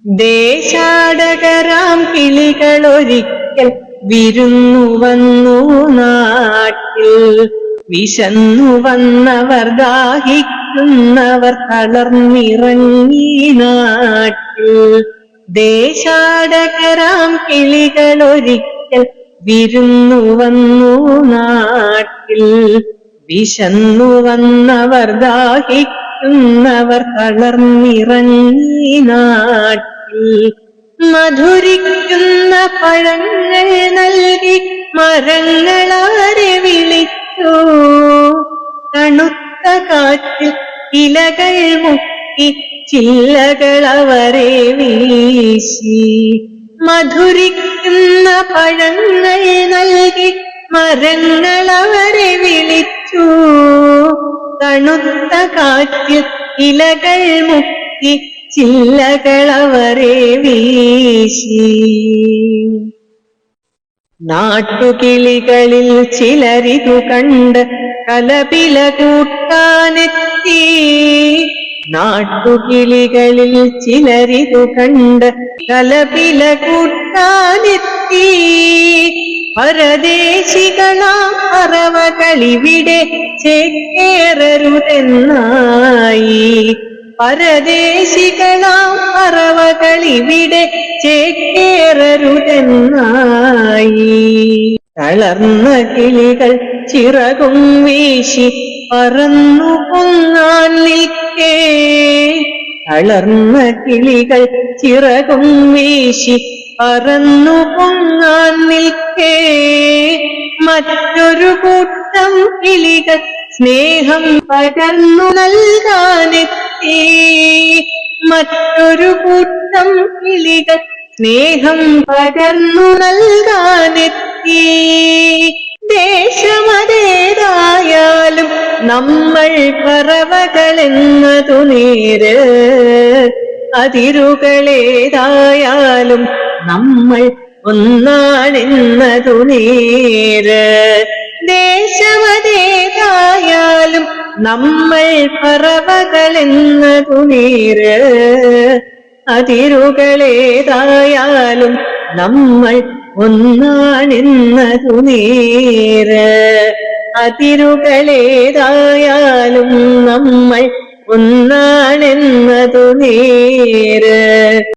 ദേശാടകരാം കിളികളൊരിക്കൽ വിരുന്നു വന്നു നാട്ടിൽ. വിശന്നു വന്നവർ ദാഹിക്കുന്നവർ തളർന്നിറങ്ങി നാട്ടിൽ. ദേശാടകരാം കിളികളൊരിക്കൽ വിരുന്നു വന്നു നാട്ടിൽ. വിശന്നു വന്നവർ ദാഹിക്കുന്നവർ തളർന്നിറങ്ങി നാട്ടിൽ. മധുരിക്കുന്ന പഴങ്ങൾ നൽകി മരങ്ങളാരെ വിളിച്ചു. തണുത്ത കാറ്റിൽ ഇലകൾ മുക്കി ചില്ലകൾ അവരെ വീശി. മധുരിക്കുന്ന പഴങ്ങൾ നൽകി മരങ്ങൾ അവരെ വിളിച്ചു. തണുത്ത കാറ്റിൽ ഇലകൾ മുക്കി ചില്ലകൾ അവരെ വീശി. നാട്ടുകിളികളിൽ ചിലരിതു കണ്ട് കലപില കൂട്ടാനെത്തി. നാട്ടുകിളികളിൽ ചിലരിതു കണ്ട് കലപില കൂട്ടാനെത്തി. പരദേശികളാം പറവകളിവിടെ ചേക്കേറരുതെന്നായി. പരദേശികളാം പറവകളിവിടെ ചേക്കേറരുതെന്നായി. തളർന്ന കിളികൾ ചിറകും വീശി പറന്നു പൊങ്ങാൻ നിൽക്കേ. തളർന്ന കിളികൾ ചിറകും വീശി പറന്നു പൊങ്ങാൻ നിൽക്കേ. മറ്റൊരു കൂട്ടം കിളികൾ സ്നേഹം പകർന്നു നൽകാനെത്തി. മറ്റൊരു കൂട്ടം കിളികൾ സ്നേഹം പകർന്നു നൽകാനെത്തി. ദേശമതേതായാലും നമ്മൾ പറവകളെന്നതു നേര്. അതിരുകളേതായാലും നമ്മൾ ഒന്നാണെന്നതു നേര്. ദേശമതേതായാലും നമ്മൾ പറവകളെന്നതു നേര്. അതിരുകളേതായാലും നമ്മൾ ഒന്നാണെന്നതു നേര്. അതിരുകളേതായാലും നമ്മൾ ഒന്നാണെന്നതു നേര്.